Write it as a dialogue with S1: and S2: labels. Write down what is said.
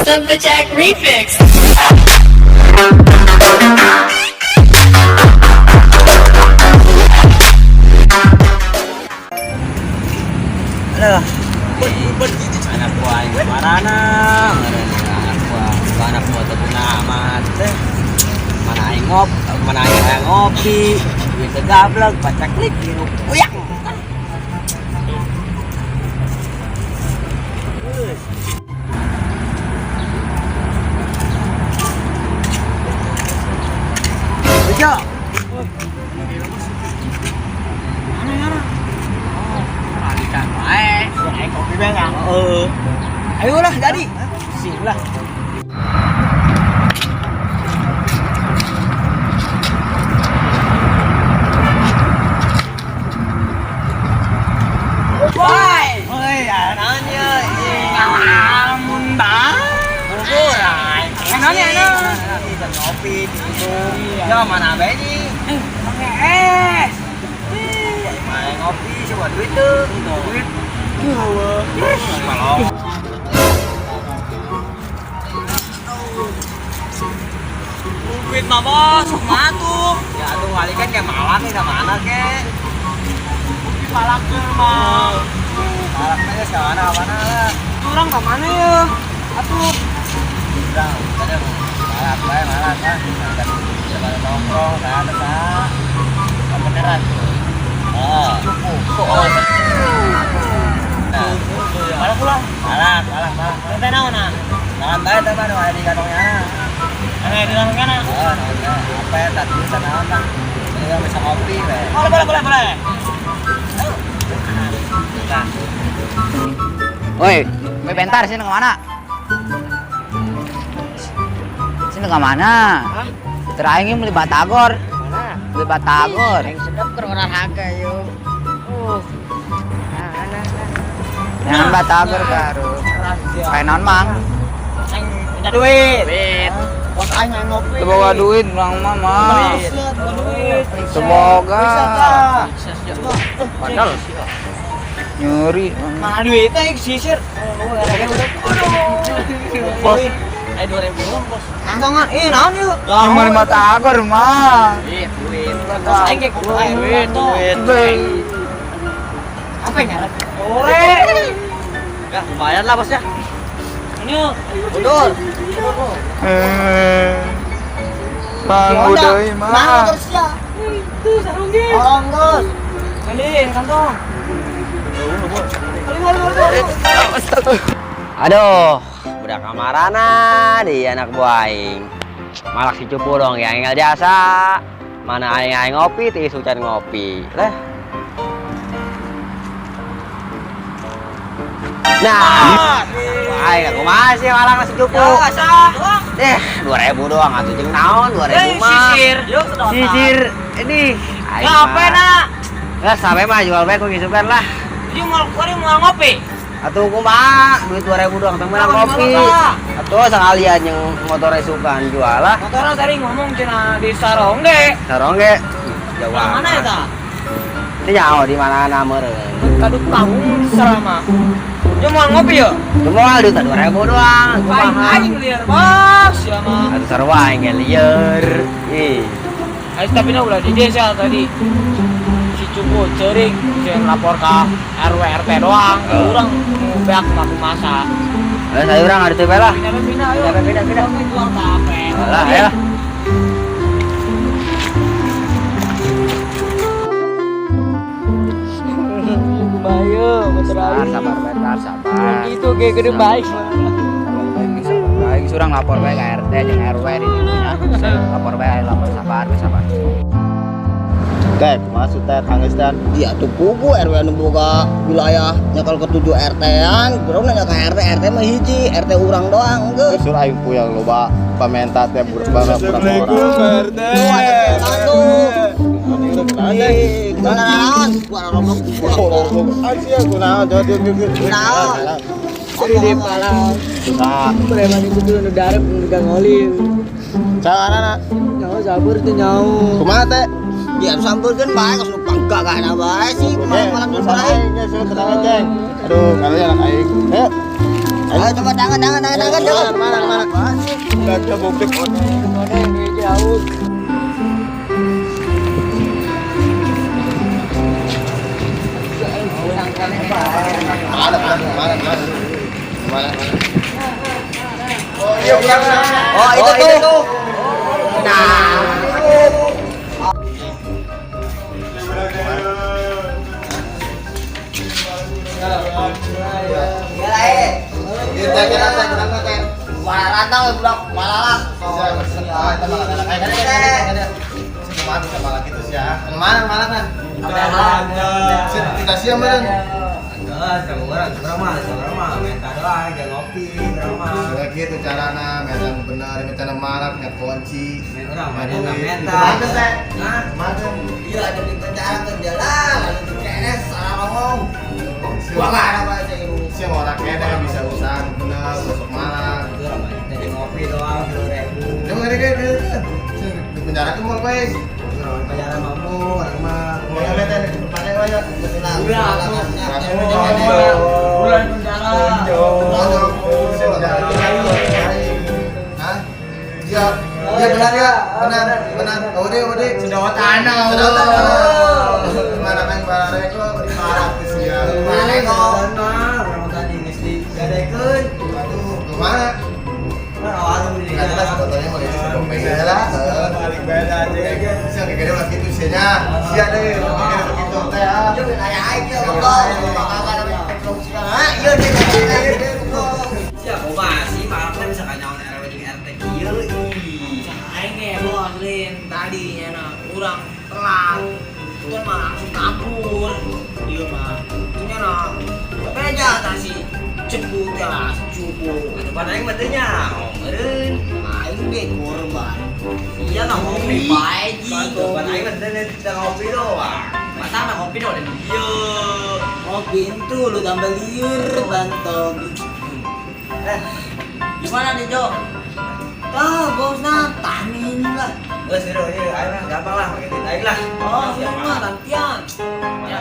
S1: the Jack Remix.
S2: Alah, anak buah yang marana, anak buah terguna amat. Mana yang ngopi, duit gablek, baca klik, minum uyang. Bejo. Kopi banyak. Ayolah jadi. Sinilah. Woi, anaknya ngalamun dah. Bukurai. Anaknya kita ngopi minum. Ya mana beni? Pakai es. Main ngopi coba duit tuh. Duit. Kalau duit mah bos, mana tuh? Ya tuh kali kan kayak malam nih mana kek? Palak ke mah. Palak aja sekarang mana lah? Orang ke mana ya? Atuh. Udah, ada malak bae malak kan. Ada nongkrong, ada tak. Beneran. Oh, cukup. Malak pulang. Malak. Teh naon nah? Naon bae teh mah ada di kantongnya. Di kantongnya. Oh, apa ya tadi naon tah? Ini bisa kopi we. Boleh.
S3: Woi, bentar sini kemana? Sini kemana? Terakhir beli batagor.
S2: Mana?
S3: Beli batagor.
S2: Yang sedap ke olahraga yuk.
S3: Jangan batagor baru. Kayak non mang.
S2: Minta duit. Bos aing ngopi.
S3: Bawa duit bang mama. Semoga.
S2: Padahal
S3: Nyuri.
S2: mana duitnya yang sisir? Bos. 2000 bos. Kantongan, naon yuk?
S3: Cuma 5 batagor mah.
S2: Duit. Bos aing ge duit. Apa yang nyaret? Ore. Ya, lumayan lah bos ya. Ini betul.
S3: Bang udah mah.
S2: Itu sarung ge. Orang bos. Kaliin kantong. Aduh, udah kamarana di anak buah aing. Malak si cupu dong yang ingel jasa. Mana aing ngopi, ti sucan ngopi. Leh. Nah, aing aku masih malak si cupu. 2000 doang atuh jeung naon 2000 mah. Sisir. Ini. Ngapain nak? Nggak sampai mah jual baik kok ngisukan lah. Dia mau ngopi. Atuh kumaha duit 2000 doang teh meunang ngopi. Atuh sakalian yang motor isukan jual lah. Motorna tadi ngomong cenah di Sarongge. Sarongge. Jauh. Mana eta? Teh nyaho di mana meureun. Kaduk kamu selama. Dia mau ngopi ya? Dia mau duit 2000 doang. Kumaha? Aing liar bos, ya mah. Atuh sarua aing liar. Ih. Ais tapi na ulah di desa tadi. Cukup cering, jangan lapor ke RW RT doang. Orang beak aku masak. Saya orang ada tipe lah. Pindah. Jual kafe. Lah ya. Bayo, sabar. Itu kayak gede baik. Baik, surang lapor baik ke RT jeung RW di dinya. Lapor baik, sabar.
S4: Oke, masuk teh tangistan.
S2: Iya tuh pugu RW anu boga wilayah nyakal ke 7 RT-an, kurang nanya ke RT mah hiji, RT urang doang geus.
S4: Sur aing puyang loba pamenta teh burang orang.
S2: RT. Satu. Naon? Gua rombong.
S4: Asia kunaon jadi
S2: Naon?
S4: Jadi di pala.
S2: Susah. Preman itu tuh nu darep nu gangolin.
S4: Carana
S2: Nyawa sabar teh nyawa.
S4: kumaha teh?
S2: Ya sampurkeun bae geus nu pangka kana bae sih malam-malam di
S4: Aduh, kalau anak aing. Ayo.
S2: Ayo coba tangan coba.
S4: Mana. Enggak ada bukti kode. Jauh. Mana? Oh, iya,
S2: Oh, itu tuh. Nah.
S4: Kita kira teh.
S2: Malah rantang budak malalah.
S4: Bisa malah gitu sih ya. Mana kan? Kita siap kan? Udah gitu carana, medan bener, medan malam, nggak kunci.
S2: Iya, ada di penjara jalan, ada di KNS salah ngomong. Buangan apa aja itu.
S4: Siapa orang kena bisa usaha bener, besok malam.
S2: Jadi ngopi doang 10.000.
S4: Jangan di penjara ke mall guys.
S2: Penjara mampu, mah.
S4: Mau medan pakai aja.
S2: Bulan penjara.
S4: Iya, benar ya, benar. Ode. Sudah tanah. Mana main bareko di parah sih ya.
S2: Bareko. Berapa tadi mesti gadekeun.
S4: Aduh, kemana? Nggak jelas sebetulnya mau isi dompet lah. Balik beda aja. Bisa gede mas gitu sihnya. Siap deh, mikir begitu teh.
S2: Jangan nanya aja, Bang. Iya deh. Siapa masih malamnya bisa kanyawan RW jeung RT kieu. Aing ge bos lin tadi nya urang telat. Kan mah langsung kabur. Ieu mah. Nya beja tah si cepu teh lah, cupu. Anu pada aing mah teu nyaho, meureun. Aing ge korban. Iya mah ngopi bae ji. Pada aing mah teu ngopi doang. Masa mah ngopi doang di dieu. Oh gitu lu tambah liur bantong. Gimana nih Jo? Bosna tamin lah. Seru ini, ayo gampang lah, pakai aing lah. Oh, iya mah gantian. Ya,